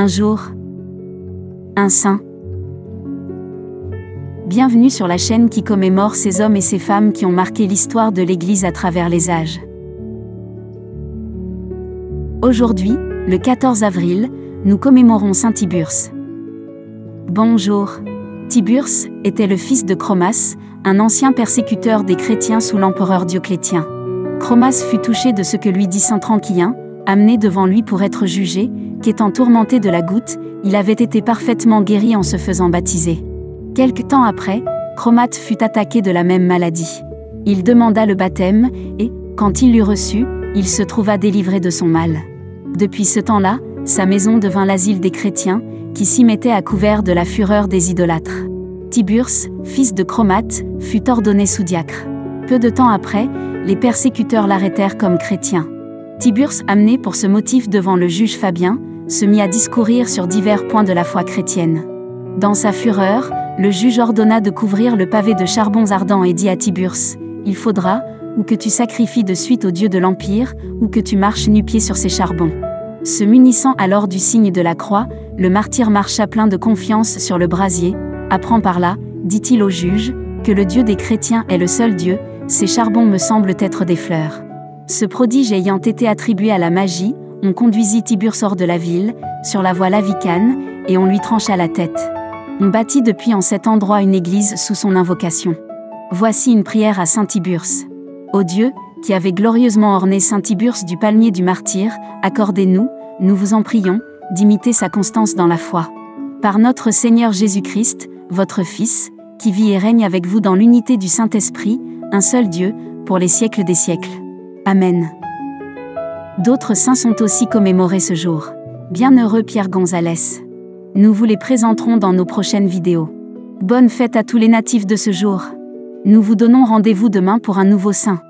Un jour, un saint. Bienvenue sur la chaîne qui commémore ces hommes et ces femmes qui ont marqué l'histoire de l'Église à travers les âges. Aujourd'hui, le 14 avril, nous commémorons saint Tiburce. Bonjour. Tiburce était le fils de Chromas, un ancien persécuteur des chrétiens sous l'empereur Dioclétien. Chromas fut touché de ce que lui dit saint Tranquillien, amené devant lui pour être jugé, qu'étant tourmenté de la goutte, il avait été parfaitement guéri en se faisant baptiser. Quelque temps après, Chromat fut attaqué de la même maladie. Il demanda le baptême, et, quand il l'eut reçu, il se trouva délivré de son mal. Depuis ce temps-là, sa maison devint l'asile des chrétiens, qui s'y mettaient à couvert de la fureur des idolâtres. Tiburce, fils de Chromat, fut ordonné sous-diacre. Peu de temps après, les persécuteurs l'arrêtèrent comme chrétien. Tiburce, amené pour ce motif devant le juge Fabien, se mit à discourir sur divers points de la foi chrétienne. Dans sa fureur, le juge ordonna de couvrir le pavé de charbons ardents et dit à Tiburce, « Il faudra, ou que tu sacrifies de suite au dieu de l'Empire, ou que tu marches nu-pieds sur ces charbons. » Se munissant alors du signe de la croix, le martyr marcha plein de confiance sur le brasier. « Apprends par là, dit-il au juge, que le Dieu des chrétiens est le seul Dieu, ces charbons me semblent être des fleurs. » Ce prodige ayant été attribué à la magie, on conduisit Tiburce hors de la ville, sur la voie Lavicane, et on lui trancha la tête. On bâtit depuis en cet endroit une église sous son invocation. Voici une prière à saint Tiburce. Ô Dieu, qui avez glorieusement orné saint Tiburce du palmier du martyr, accordez-nous, nous vous en prions, d'imiter sa constance dans la foi. Par notre Seigneur Jésus-Christ, votre Fils, qui vit et règne avec vous dans l'unité du Saint-Esprit, un seul Dieu, pour les siècles des siècles. Amen. D'autres saints sont aussi commémorés ce jour. Bienheureux Pierre Gonzalez. Nous vous les présenterons dans nos prochaines vidéos. Bonne fête à tous les natifs de ce jour. Nous vous donnons rendez-vous demain pour un nouveau saint.